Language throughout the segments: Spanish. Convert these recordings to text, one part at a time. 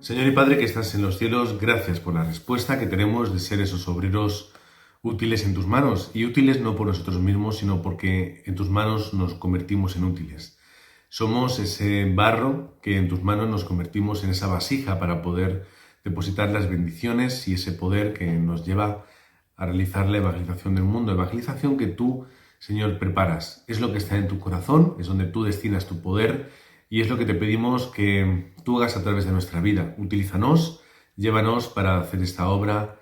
Señor y Padre que estás en los cielos, gracias por la respuesta que tenemos de ser esos obreros útiles en tus manos, y útiles no por nosotros mismos, sino porque en tus manos nos convertimos en útiles. Somos ese barro que en tus manos nos convertimos en esa vasija para poder depositar las bendiciones y ese poder que nos lleva a realizar la evangelización del mundo, evangelización que tú, Señor, preparas. Es lo que está en tu corazón, es donde tú destinas tu poder y es lo que te pedimos que tú hagas a través de nuestra vida. Utilízanos, llévanos para hacer esta obra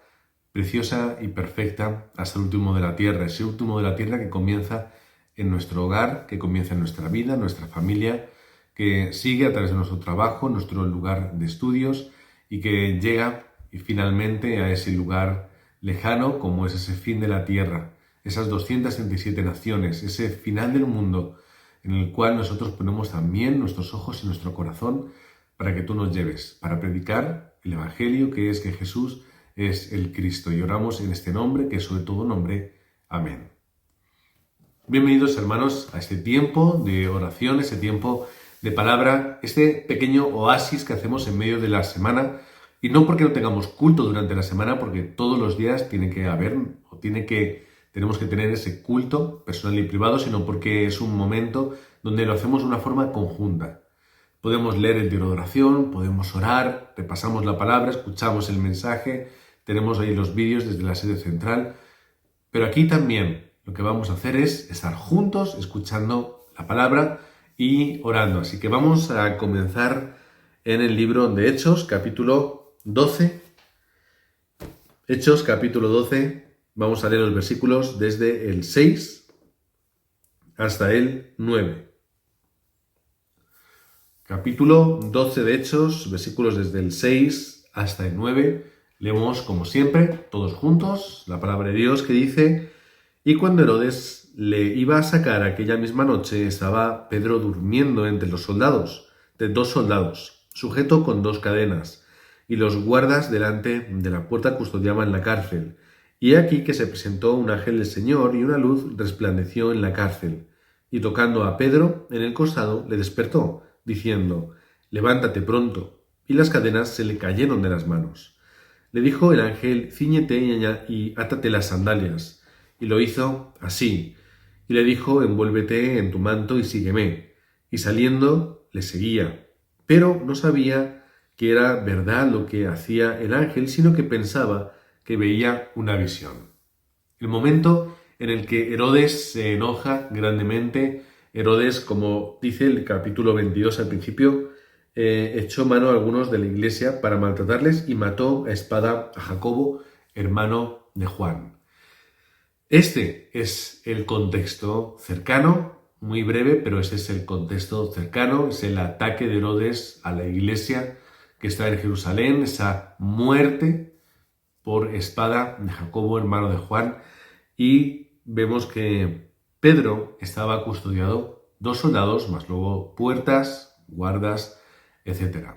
preciosa y perfecta hasta el último de la tierra, ese último de la tierra que comienza en nuestro hogar, que comienza en nuestra vida, en nuestra familia, que sigue a través de nuestro trabajo, nuestro lugar de estudios y que llega y finalmente a ese lugar lejano como es ese fin de la tierra, esas 237 naciones, ese final del mundo en el cual nosotros ponemos también nuestros ojos y nuestro corazón para que tú nos lleves, para predicar el Evangelio que es que Jesús es el Cristo. Y oramos en este nombre, que es sobre todo nombre. Amén. Bienvenidos, hermanos, a este tiempo de oración, este tiempo de palabra, este pequeño oasis que hacemos en medio de la semana. Y no porque no tengamos culto durante la semana, porque todos los días tiene que haber, o tenemos que tener ese culto personal y privado, sino porque es un momento donde lo hacemos de una forma conjunta. Podemos leer el diario de oración, podemos orar, repasamos la palabra, escuchamos el mensaje, tenemos ahí los vídeos desde la sede central, pero aquí también lo que vamos a hacer es estar juntos escuchando la palabra y orando. Así que vamos a comenzar en el libro de Hechos, capítulo 12. Hechos, capítulo 12. Vamos a leer los versículos desde el 6 hasta el 9. Capítulo 12 de Hechos, versículos desde el 6 hasta el 9. Leemos como siempre, todos juntos, la palabra de Dios que dice: Y cuando Herodes le iba a sacar aquella misma noche, estaba Pedro durmiendo entre los soldados, de 2 soldados, sujeto con 2 cadenas, y los guardas delante de la puerta custodiaban la cárcel. Y he aquí que se presentó un ángel del Señor y una luz resplandeció en la cárcel. Y tocando a Pedro en el costado, le despertó, diciendo: Levántate pronto. Y las cadenas se le cayeron de las manos. Le dijo el ángel: Cíñete y átate las sandalias. Y lo hizo así. Y le dijo: Envuélvete en tu manto y sígueme. Y saliendo, le seguía. Pero no sabía que era verdad lo que hacía el ángel, sino que pensaba que veía una visión. El momento en el que Herodes se enoja grandemente, Herodes, como dice el capítulo 22 al principio, echó mano a algunos de la iglesia para maltratarles y mató a espada a Jacobo, hermano de Juan. Este es el contexto cercano, muy breve, pero ese es el contexto cercano, es el ataque de Herodes a la iglesia que está en Jerusalén, esa muerte por espada de Jacobo, hermano de Juan, y vemos que Pedro estaba custodiado 2 soldados, más luego puertas, guardas, etc.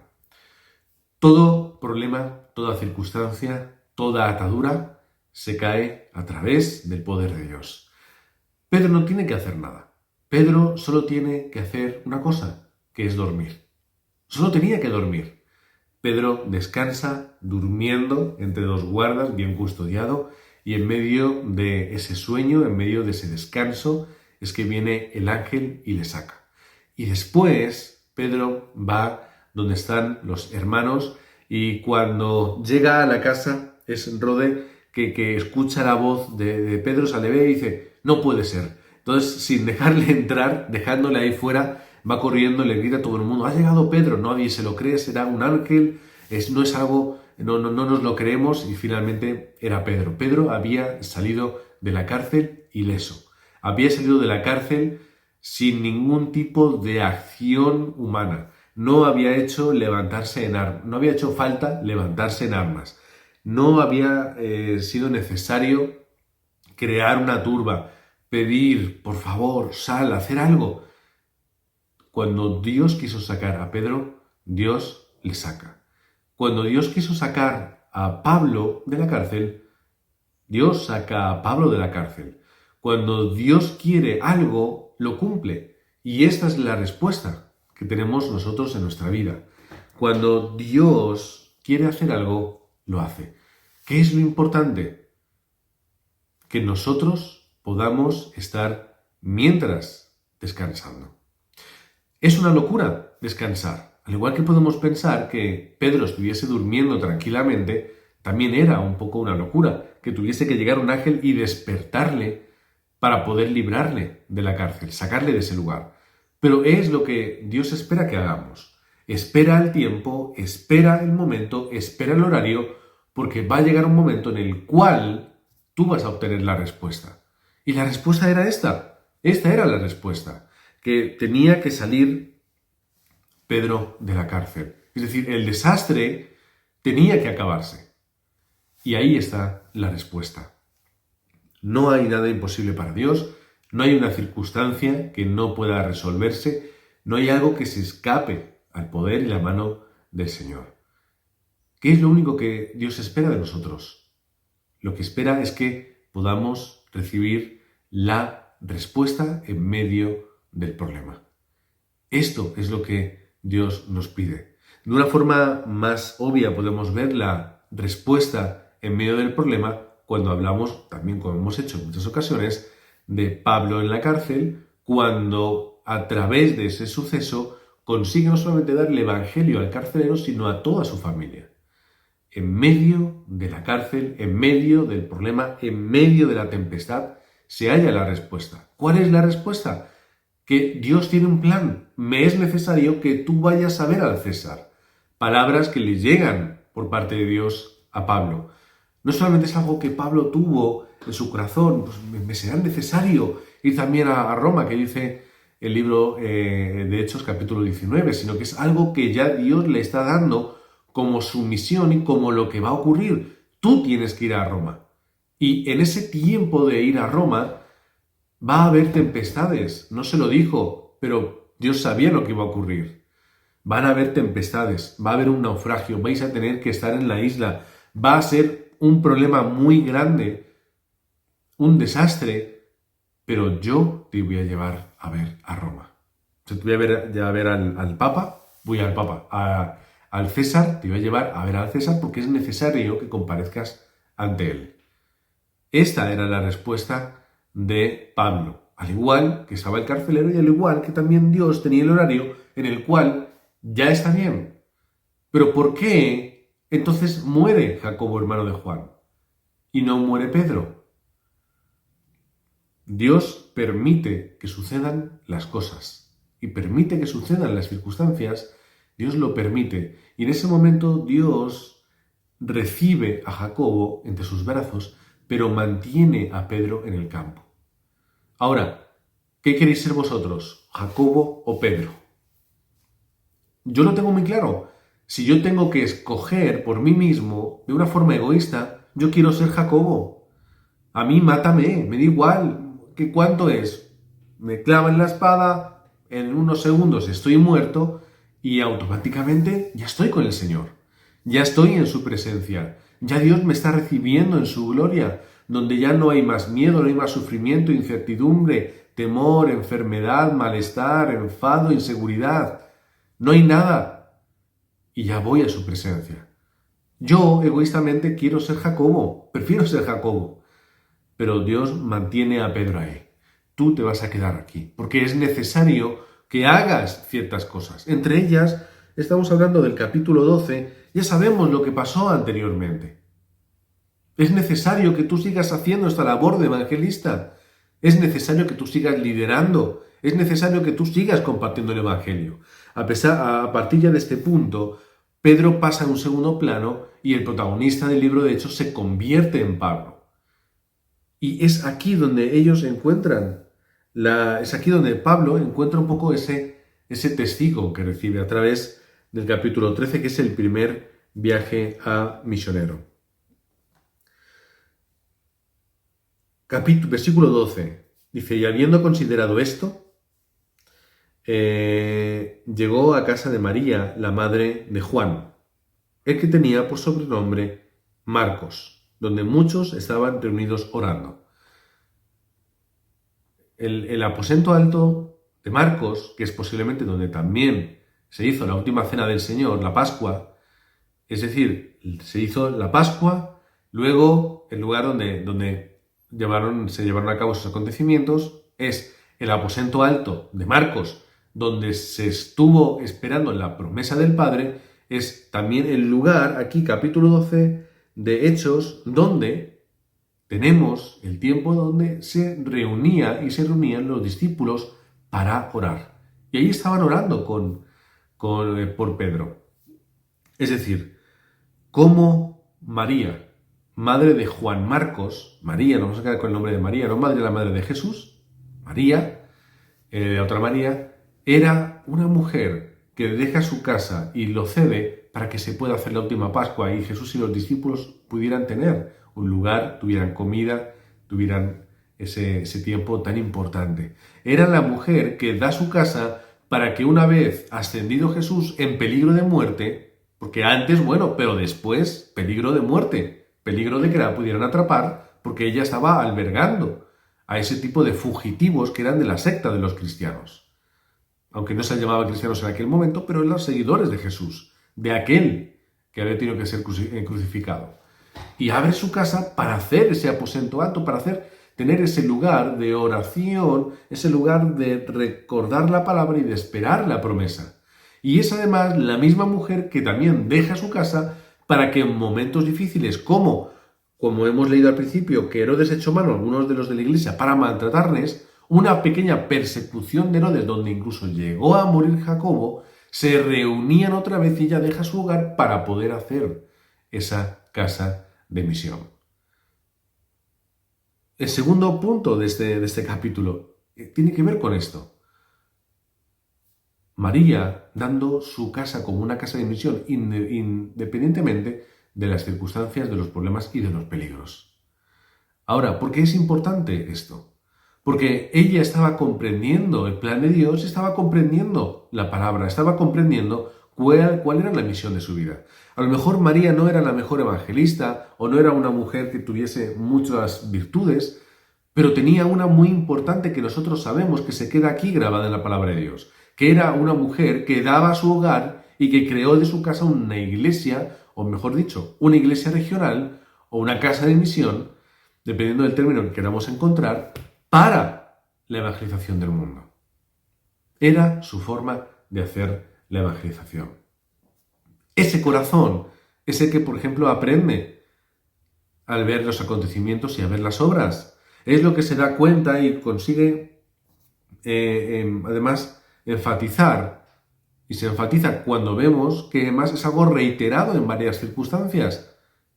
Todo problema, toda circunstancia, toda atadura se cae a través del poder de Dios. Pedro no tiene que hacer nada. Pedro solo tiene que hacer una cosa, que es dormir. Solo tenía que dormir. Pedro descansa durmiendo entre 2 guardas, bien custodiado, y en medio de ese sueño, en medio de ese descanso, es que viene el ángel y le saca. Y después Pedro va donde están los hermanos y cuando llega a la casa es Rode que escucha la voz de Pedro, se le ve y dice: no puede ser. Entonces, sin dejarle entrar, dejándole ahí fuera, va corriendo, le grita a todo el mundo: ha llegado Pedro. Nadie se lo cree, será un ángel, no es algo, no nos lo creemos, y finalmente era Pedro. Pedro había salido de la cárcel ileso. Había salido de la cárcel sin ningún tipo de acción humana. No había hecho no había hecho falta levantarse en armas. No había sido necesario crear una turba, pedir, por favor, sal, hacer algo. Cuando Dios quiso sacar a Pedro, Dios le saca. Cuando Dios quiso sacar a Pablo de la cárcel, Dios saca a Pablo de la cárcel. Cuando Dios quiere algo, lo cumple. Y esta es la respuesta que tenemos nosotros en nuestra vida. Cuando Dios quiere hacer algo, lo hace. ¿Qué es lo importante? Que nosotros podamos estar mientras descansando. Es una locura descansar. Al igual que podemos pensar que Pedro estuviese durmiendo tranquilamente, también era un poco una locura que tuviese que llegar un ángel y despertarle para poder librarle de la cárcel, sacarle de ese lugar. Pero es lo que Dios espera que hagamos. Espera el tiempo, espera el momento, espera el horario, porque va a llegar un momento en el cual tú vas a obtener la respuesta. Y la respuesta era esta. Esta era la respuesta. Que tenía que salir Pedro de la cárcel. Es decir, el desastre tenía que acabarse. Y ahí está la respuesta. No hay nada imposible para Dios, no hay una circunstancia que no pueda resolverse, no hay algo que se escape al poder y la mano del Señor. ¿Qué es lo único que Dios espera de nosotros? Lo que espera es que podamos recibir la respuesta en medio del problema. Esto es lo que Dios nos pide. De una forma más obvia podemos ver la respuesta en medio del problema cuando hablamos, también como hemos hecho en muchas ocasiones, de Pablo en la cárcel, cuando a través de ese suceso consigue no solamente dar el evangelio al carcelero, sino a toda su familia. En medio de la cárcel, en medio del problema, en medio de la tempestad, se halla la respuesta. ¿Cuál es la respuesta? Que Dios tiene un plan. Me es necesario que tú vayas a ver al César. Palabras que le llegan por parte de Dios a Pablo. No solamente es algo que Pablo tuvo en su corazón, pues me será necesario ir también a Roma, que dice el libro de Hechos capítulo 19, sino que es algo que ya Dios le está dando como su misión y como lo que va a ocurrir. Tú tienes que ir a Roma. Y en ese tiempo de ir a Roma va a haber tempestades. No se lo dijo, pero Dios sabía lo que iba a ocurrir. Van a haber tempestades, va a haber un naufragio, vais a tener que estar en la isla, va a ser un problema muy grande, un desastre, pero yo te voy a llevar a ver a Roma. O sea, te voy a ver al Papa, voy al Papa, al César, te voy a llevar a ver al César porque es necesario que comparezcas ante él. Esta era la respuesta de Pablo, al igual que estaba el carcelero y al igual que también Dios tenía el horario en el cual ya está bien. Pero ¿por qué entonces muere Jacobo, hermano de Juan, y no muere Pedro? Dios permite que sucedan las cosas y permite que sucedan las circunstancias. Dios lo permite. Y en ese momento Dios recibe a Jacobo entre sus brazos, pero mantiene a Pedro en el campo. Ahora, ¿qué queréis ser vosotros? ¿Jacobo o Pedro? Yo lo tengo muy claro. Si yo tengo que escoger por mí mismo, de una forma egoísta, yo quiero ser Jacobo. A mí mátame, me da igual. ¿Qué cuánto es? Me clavan la espada, en unos segundos estoy muerto y automáticamente ya estoy con el Señor. Ya estoy en su presencia. Ya Dios me está recibiendo en su gloria, donde ya no hay más miedo, no hay más sufrimiento, incertidumbre, temor, enfermedad, malestar, enfado, inseguridad. No hay nada. Y ya voy a su presencia. Yo, egoístamente, quiero ser Jacobo, prefiero ser Jacobo. Pero Dios mantiene a Pedro ahí. Tú te vas a quedar aquí, porque es necesario que hagas ciertas cosas. Entre ellas, estamos hablando del capítulo 12, ya sabemos lo que pasó anteriormente. Es necesario que tú sigas haciendo esta labor de evangelista. Es necesario que tú sigas liderando. Es necesario que tú sigas compartiendo el evangelio. A partir ya de este punto, Pedro pasa a un segundo plano y el protagonista del libro de Hechos se convierte en Pablo. Y es aquí donde ellos encuentran, es aquí donde Pablo encuentra un poco ese testigo que recibe a través del capítulo 13, que es el primer viaje a misionero. Versículo 12, dice, y habiendo considerado esto, llegó a casa de María, la madre de Juan, el que tenía por sobrenombre Marcos, donde muchos estaban reunidos orando. El aposento alto de Marcos, que es posiblemente donde también se hizo la última cena del Señor, la Pascua, es decir, se hizo la Pascua, luego el lugar donde se llevaron a cabo esos acontecimientos es el aposento alto de Marcos, donde se estuvo esperando la promesa del Padre, es también el lugar, aquí capítulo 12 de Hechos, donde tenemos el tiempo donde se reunían los discípulos para orar. Y ahí estaban orando por Pedro. Es decir, como María, madre de Juan Marcos, María, nos vamos a quedar con el nombre de María, no madre de la madre de Jesús, María, otra María, era una mujer que deja su casa y lo cede para que se pueda hacer la última Pascua y Jesús y los discípulos pudieran tener un lugar, tuvieran comida, tuvieran ese tiempo tan importante. Era la mujer que da su casa para que una vez ascendido Jesús en peligro de muerte, porque antes, bueno, pero después peligro de muerte, peligro de que la pudieran atrapar, porque ella estaba albergando a ese tipo de fugitivos que eran de la secta de los cristianos. Aunque no se llamaba cristianos en aquel momento, pero eran los seguidores de Jesús, de aquel que había tenido que ser crucificado. Y abre su casa para hacer ese aposento alto, para tener ese lugar de oración, ese lugar de recordar la palabra y de esperar la promesa. Y es además la misma mujer que también deja su casa para que en momentos difíciles, como hemos leído al principio, que Herodes echó mano a algunos de los de la iglesia para maltratarles, una pequeña persecución de Herodes, donde incluso llegó a morir Jacobo, se reunían otra vez y ella deja su hogar para poder hacer esa casa de misión. El segundo punto de este capítulo tiene que ver con esto. María dando su casa como una casa de misión, independientemente de las circunstancias, de los problemas y de los peligros. Ahora, ¿por qué es importante esto? Porque ella estaba comprendiendo el plan de Dios, estaba comprendiendo la palabra, estaba comprendiendo cuál era la misión de su vida. A lo mejor María no era la mejor evangelista o no era una mujer que tuviese muchas virtudes, pero tenía una muy importante que nosotros sabemos que se queda aquí grabada en la palabra de Dios, que era una mujer que daba su hogar y que creó de su casa una iglesia, o mejor dicho, una iglesia regional o una casa de misión, dependiendo del término que queramos encontrar, para la evangelización del mundo. Era su forma de hacer la evangelización. Ese corazón es el que, por ejemplo, aprende al ver los acontecimientos y a ver las obras. Es lo que se da cuenta y consigue, además, enfatizar. Y se enfatiza cuando vemos que además es algo reiterado en varias circunstancias.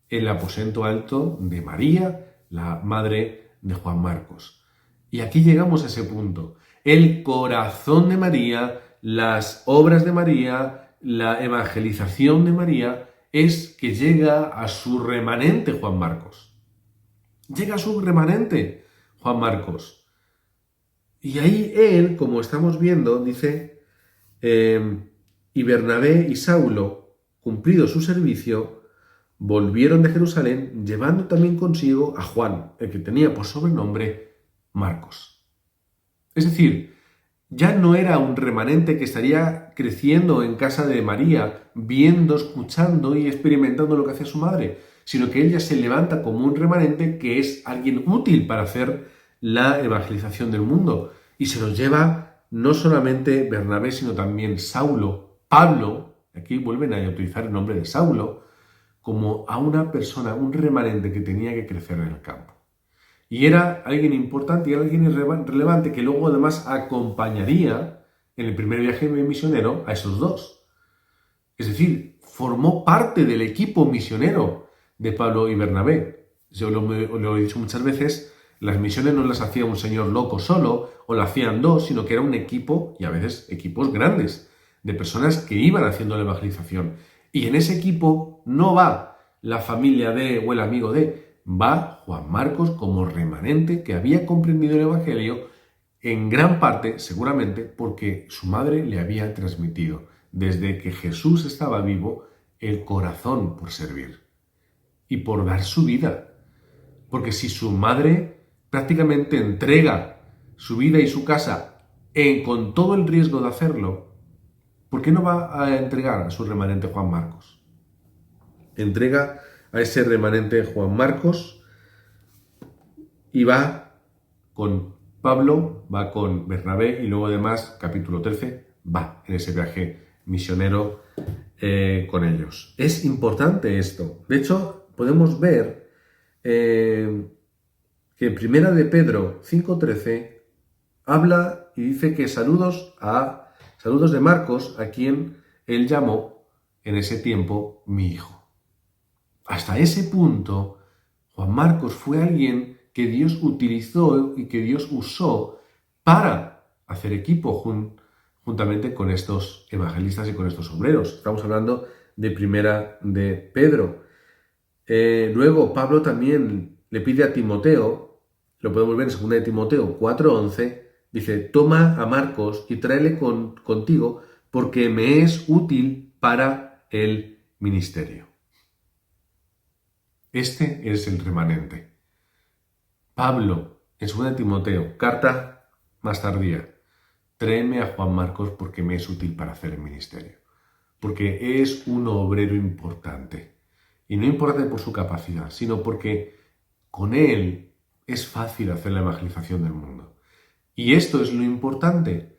El aposento alto de María, la madre de Juan Marcos. Y aquí llegamos a ese punto. El corazón de María, las obras de María, la evangelización de María, es que llega a su remanente Juan Marcos. Llega a su remanente Juan Marcos. Y ahí él, como estamos viendo, dice, y Bernabé y Saulo, cumplido su servicio, volvieron de Jerusalén, llevando también consigo a Juan, el que tenía por sobrenombre Marcos. Es decir, ya no era un remanente que estaría creciendo en casa de María, viendo, escuchando y experimentando lo que hacía su madre, sino que ella se levanta como un remanente que es alguien útil para hacer la evangelización del mundo. Y se los lleva no solamente Bernabé, sino también Saulo, Pablo, aquí vuelven a utilizar el nombre de Saulo, como a una persona, un remanente que tenía que crecer en el campo. Y era alguien importante y era alguien relevante que luego además acompañaría en el primer viaje misionero a esos dos. Es decir, formó parte del equipo misionero de Pablo y Bernabé. Yo lo he dicho muchas veces, las misiones no las hacía un señor loco solo o la hacían dos, sino que era un equipo, y a veces equipos grandes, de personas que iban haciendo la evangelización. Y en ese equipo no va la familia de o el amigo de, va Juan Marcos como remanente que había comprendido el Evangelio en gran parte, seguramente, porque su madre le había transmitido, desde que Jesús estaba vivo, el corazón por servir y por dar su vida. Porque si su madre prácticamente entrega su vida y su casa con todo el riesgo de hacerlo, ¿Por qué no va a entregar a su remanente Juan Marcos? Entrega a ese remanente Juan Marcos y va con Pablo, va con Bernabé y luego además, capítulo 13, va en ese viaje misionero con ellos. Es importante esto. De hecho, podemos ver que en Primera de Pedro 5:13 habla y dice que saludos de Marcos, a quien él llamó en ese tiempo mi hijo. Hasta ese punto, Juan Marcos fue alguien que Dios utilizó y que Dios usó para hacer equipo juntamente con estos evangelistas y con estos obreros. Estamos hablando de Primera de Pedro. Luego Pablo también le pide a Timoteo, lo podemos ver en 2 de Timoteo 4:11, dice, toma a Marcos y tráele contigo porque me es útil para el ministerio. Este es el remanente. Pablo, en 2 de Timoteo, carta más tardía, tráeme a Juan Marcos porque me es útil para hacer el ministerio. Porque es un obrero importante. Y no importante por su capacidad, sino porque con él es fácil hacer la evangelización del mundo. Y esto es lo importante,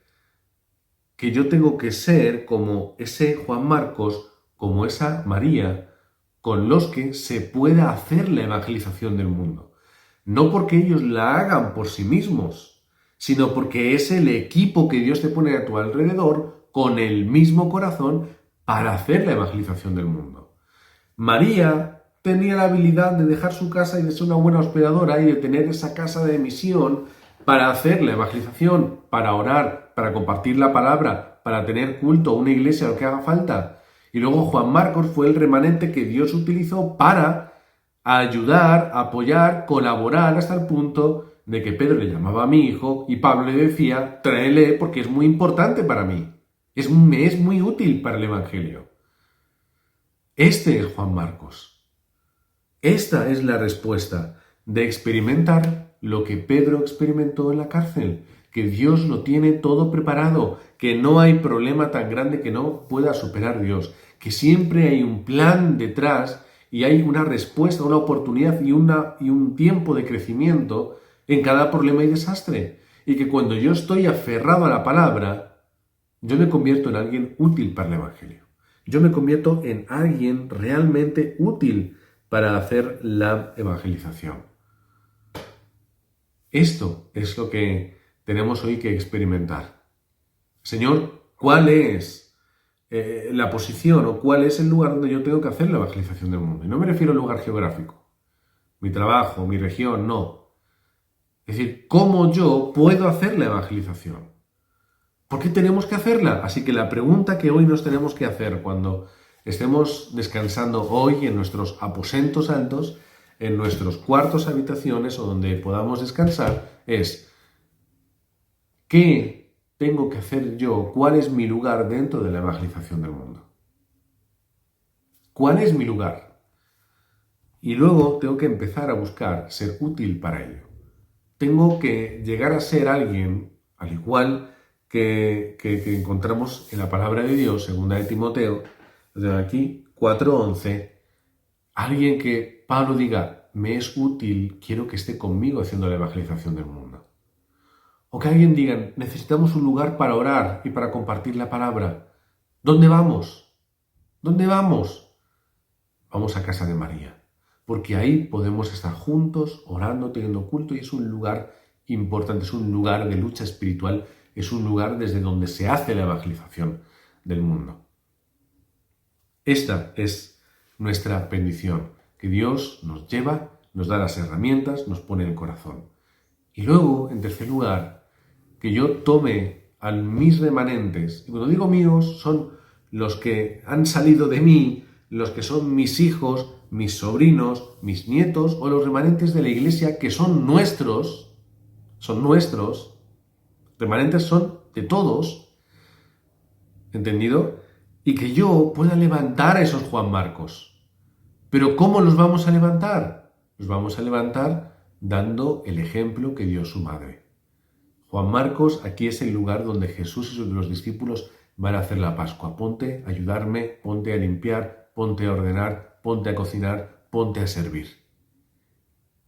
que yo tengo que ser como ese Juan Marcos, como esa María, con los que se pueda hacer la evangelización del mundo. No porque ellos la hagan por sí mismos, sino porque es el equipo que Dios te pone a tu alrededor con el mismo corazón para hacer la evangelización del mundo. María tenía la habilidad de dejar su casa y de ser una buena hospedadora y de tener esa casa de misión para hacer la evangelización, para orar, para compartir la palabra, para tener culto, una iglesia, lo que haga falta. Y luego Juan Marcos fue el remanente que Dios utilizó para ayudar, apoyar, colaborar hasta el punto de que Pedro le llamaba a mi hijo y Pablo le decía, tráele porque es muy importante para mí. Me es muy útil para el evangelio. Este es Juan Marcos. Esta es la respuesta de experimentar lo que Pedro experimentó en la cárcel, que Dios lo tiene todo preparado, que no hay problema tan grande que no pueda superar Dios, que siempre hay un plan detrás y hay una respuesta, una oportunidad y un tiempo de crecimiento en cada problema y desastre. Y que cuando yo estoy aferrado a la palabra, yo me convierto en alguien útil para el Evangelio. Yo me convierto en alguien realmente útil para hacer la evangelización. Esto es lo que tenemos hoy que experimentar. Señor, ¿cuál es la posición o cuál es el lugar donde yo tengo que hacer la evangelización del mundo? Y no me refiero al lugar geográfico, mi trabajo, mi región, no. Es decir, ¿cómo yo puedo hacer la evangelización? ¿Por qué tenemos que hacerla? Así que la pregunta que hoy nos tenemos que hacer cuando estemos descansando hoy en nuestros aposentos altos, en nuestros cuartos, habitaciones o donde podamos descansar, es ¿qué tengo que hacer yo? ¿Cuál es mi lugar dentro de la evangelización del mundo? ¿Cuál es mi lugar? Y luego tengo que empezar a buscar ser útil para ello. Tengo que llegar a ser alguien, al igual que encontramos en la palabra de Dios, 2 de Timoteo, aquí 4:11, alguien que Pablo diga, me es útil, quiero que esté conmigo haciendo la evangelización del mundo. O que alguien diga, necesitamos un lugar para orar y para compartir la palabra. ¿Dónde vamos? ¿Dónde vamos? Vamos a casa de María, porque ahí podemos estar juntos, orando, teniendo culto, y es un lugar importante, es un lugar de lucha espiritual, es un lugar desde donde se hace la evangelización del mundo. Esta es nuestra bendición, que Dios nos lleva, nos da las herramientas, nos pone el corazón. Y luego, en tercer lugar, que yo tome a mis remanentes, y cuando digo míos, son los que han salido de mí, los que son mis hijos, mis sobrinos, mis nietos, o los remanentes de la iglesia que son nuestros, remanentes son de todos, ¿entendido? Y que yo pueda levantar a esos Juan Marcos. ¿Pero cómo los vamos a levantar? Los vamos a levantar dando el ejemplo que dio su madre. Juan Marcos aquí es el lugar donde Jesús y los discípulos van a hacer la Pascua. Ponte a ayudarme, ponte a limpiar, ponte a ordenar, ponte a cocinar, ponte a servir.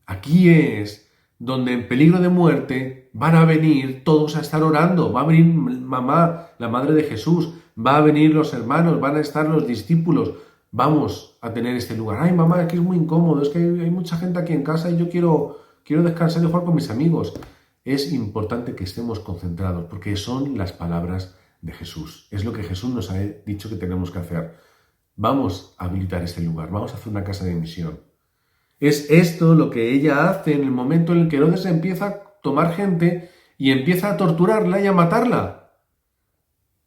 Aquí es donde en peligro de muerte van a venir todos a estar orando. Va a venir mamá, la madre de Jesús, va a venir los hermanos, van a estar los discípulos. Vamos a tener este lugar. Ay, mamá, aquí es muy incómodo, es que hay mucha gente aquí en casa y yo quiero descansar y jugar con mis amigos. Es importante que estemos concentrados porque son las palabras de Jesús. Es lo que Jesús nos ha dicho que tenemos que hacer. Vamos a habilitar este lugar, vamos a hacer una casa de misión. Es esto lo que ella hace en el momento en el que Herodes empieza a tomar gente y empieza a torturarla y a matarla.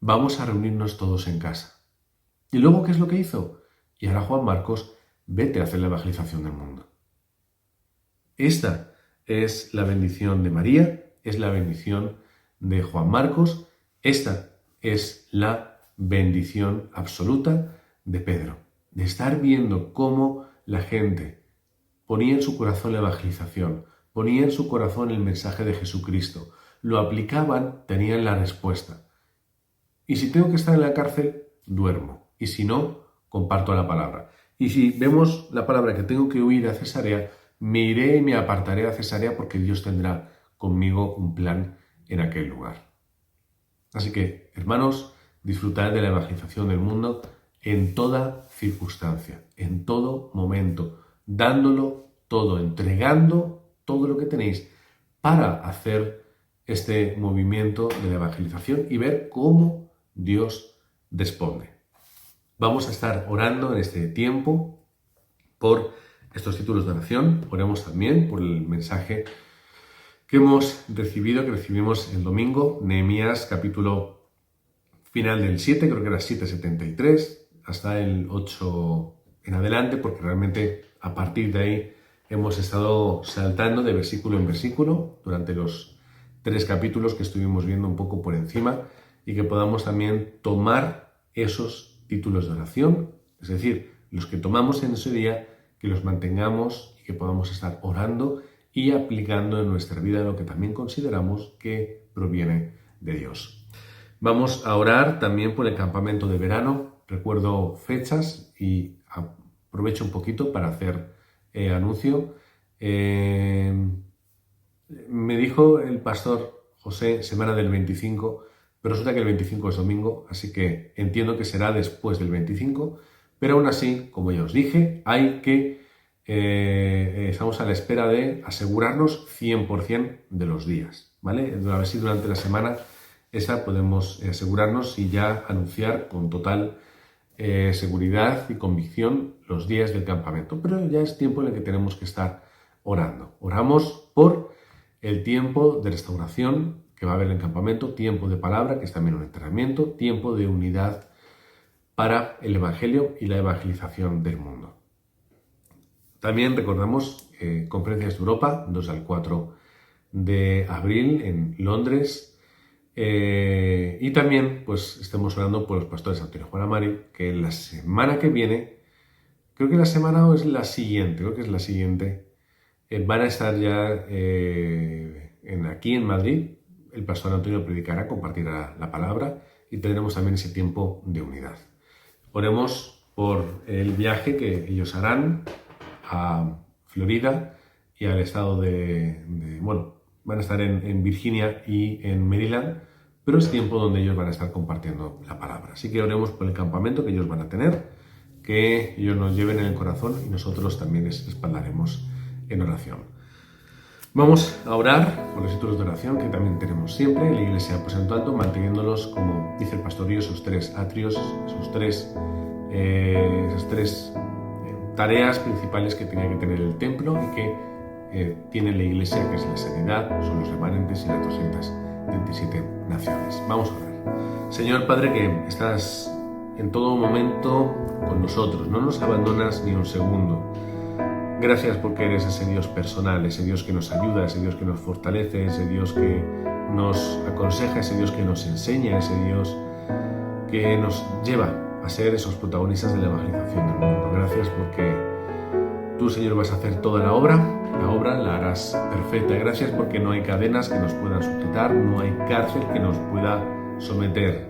Vamos a reunirnos todos en casa. ¿Y luego qué es lo que hizo? Y ahora Juan Marcos, vete a hacer la evangelización del mundo. Esta es la bendición de María, es la bendición de Juan Marcos, esta es la bendición absoluta de Pedro, de estar viendo cómo la gente ponía en su corazón la evangelización, ponía en su corazón el mensaje de Jesucristo, lo aplicaban, tenían la respuesta. Y si tengo que estar en la cárcel, duermo. Y si no, comparto la palabra. Y si vemos la palabra que tengo que huir a Cesarea, me iré y me apartaré a Cesarea porque Dios tendrá conmigo un plan en aquel lugar. Así que, hermanos, disfrutad de la evangelización del mundo en toda circunstancia, en todo momento, dándolo todo, entregando todo lo que tenéis para hacer este movimiento de la evangelización y ver cómo Dios responde. Vamos a estar orando en este tiempo por estos títulos de oración. Oremos también por el mensaje que hemos recibido, que recibimos el domingo, Nehemías capítulo final del 7, creo que era 7:73, hasta el 8 en adelante, porque realmente a partir de ahí hemos estado saltando de versículo en versículo durante los 3 capítulos que estuvimos viendo un poco por encima y que podamos también tomar esos títulos de oración, es decir, los que tomamos en ese día, que los mantengamos y que podamos estar orando y aplicando en nuestra vida lo que también consideramos que proviene de Dios. Vamos a orar también por el campamento de verano. Recuerdo fechas y aprovecho un poquito para hacer anuncio. Me dijo el pastor José, semana del 25, pero resulta que el 25 es domingo, así que entiendo que será después del 25, pero aún así, como ya os dije, hay que estamos a la espera de asegurarnos 100% de los días, ¿vale? A ver si durante la semana esa podemos asegurarnos y ya anunciar con total seguridad y convicción los días del campamento. Pero ya es tiempo en el que tenemos que estar orando. Oramos por el tiempo de restauración que va a haber en el campamento, tiempo de palabra, que es también un entrenamiento, tiempo de unidad para el Evangelio y la evangelización del mundo. También recordamos conferencias de Europa, 2 al 4 de abril en Londres. Y también pues estemos orando por los pastores Antonio Juan Amari, que la semana que viene, creo que la semana o es la siguiente, van a estar ya aquí en Madrid. El pastor Antonio predicará, compartirá la palabra y tendremos también ese tiempo de unidad. Oremos por el viaje que ellos harán a Florida y al estado van a estar en Virginia y en Maryland, pero es tiempo donde ellos van a estar compartiendo la palabra. Así que oremos por el campamento que ellos van a tener, que ellos nos lleven en el corazón y nosotros también les respaldaremos en oración. Vamos a orar por los títulos de oración que también tenemos siempre en la iglesia, pues en tanto manteniéndolos, como dice el pastorío, esos 3 atrios, esas tres tareas principales que tenía que tener el templo y que tiene la iglesia, que es la sanidad, son los remanentes y las 227 naciones. Vamos a orar. Señor Padre, que estás en todo momento con nosotros, no nos abandonas ni un segundo. Gracias porque eres ese Dios personal, ese Dios que nos ayuda, ese Dios que nos fortalece, ese Dios que nos aconseja, ese Dios que nos enseña, ese Dios que nos lleva a ser esos protagonistas de la evangelización del mundo. Gracias porque tú, Señor, vas a hacer toda la obra la harás perfecta. Gracias porque no hay cadenas que nos puedan sujetar, no hay cárcel que nos pueda someter.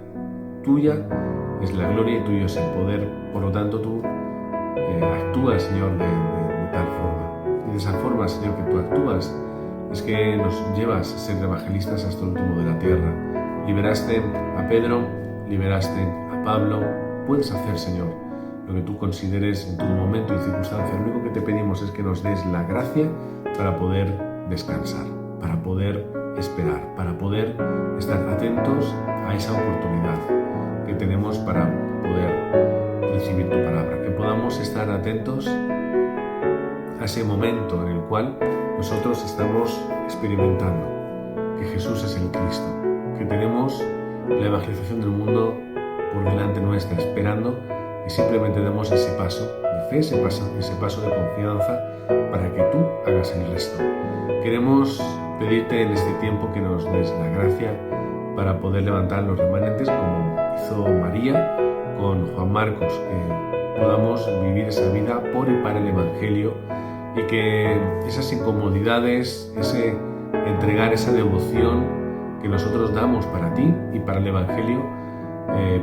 tuya es la gloria y tuyo es el poder. Por lo tanto, tú actúas, Señor, de tal forma. Y de esa forma, Señor, que tú actúas, es que nos llevas a ser evangelistas hasta el último de la tierra. Liberaste a Pedro, liberaste a Pablo. Puedes hacer, Señor, lo que tú consideres en todo momento y circunstancia. Lo único que te pedimos es que nos des la gracia para poder descansar, para poder esperar, para poder estar atentos a esa oportunidad que tenemos para poder recibir tu palabra. Que podamos estar atentos a ese momento en el cual nosotros estamos experimentando que Jesús es el Cristo, que tenemos la evangelización del mundo por delante nuestra, esperando que simplemente demos ese paso de fe, ese paso de confianza para que tú hagas el resto. Queremos pedirte en este tiempo que nos des la gracia para poder levantar los remanentes como hizo María con Juan Marcos, que podamos vivir esa vida por y para el Evangelio y que esas incomodidades, ese entregar esa devoción que nosotros damos para ti y para el Evangelio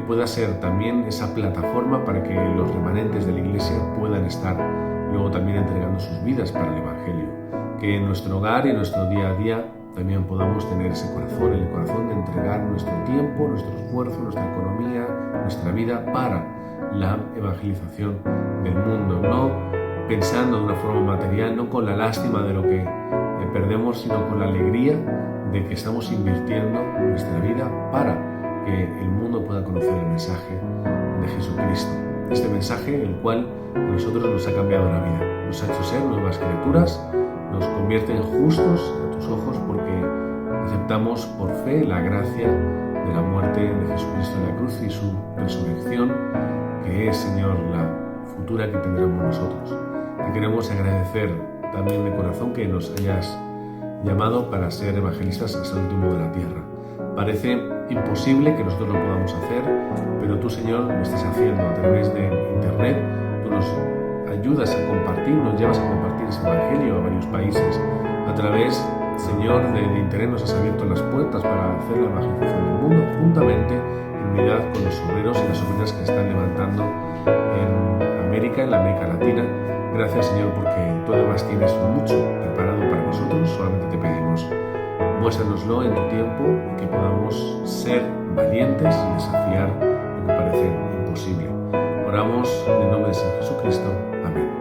pueda ser también esa plataforma para que los remanentes de la Iglesia puedan estar luego también entregando sus vidas para el Evangelio. Que en nuestro hogar y en nuestro día a día también podamos tener ese corazón, el corazón de entregar nuestro tiempo, nuestro esfuerzo, nuestra economía, nuestra vida para la evangelización del mundo, no pensando de una forma material, no con la lástima de lo que perdemos, sino con la alegría de que estamos invirtiendo nuestra vida para que el mundo pueda conocer el mensaje de Jesucristo. Este mensaje, el cual a nosotros nos ha cambiado la vida, nos ha hecho ser nuevas criaturas, nos convierte en justos a tus ojos porque aceptamos por fe la gracia de la muerte de Jesucristo en la cruz y su resurrección, que es, Señor, la futura que tendremos nosotros. Te queremos agradecer también de corazón que nos hayas llamado para ser evangelistas hasta el último de la tierra. Parece imposible que nosotros lo podamos hacer, pero tú, Señor, lo estás haciendo a través de Internet. Tú nos ayudas a compartir, nos llevas a compartir ese evangelio a varios países. A través, Señor, de Internet nos has abierto las puertas para hacer la evangelización del mundo, juntamente en unidad con los obreros y las obreras que están levantando en América, en la América Latina. Gracias, Señor, porque tú además tienes mucho preparado para nosotros. Solamente te pedimos, muéstranoslo en tu tiempo y que podamos ser valientes y desafiar lo que parece imposible. Oramos en el nombre de San Jesucristo. Amén.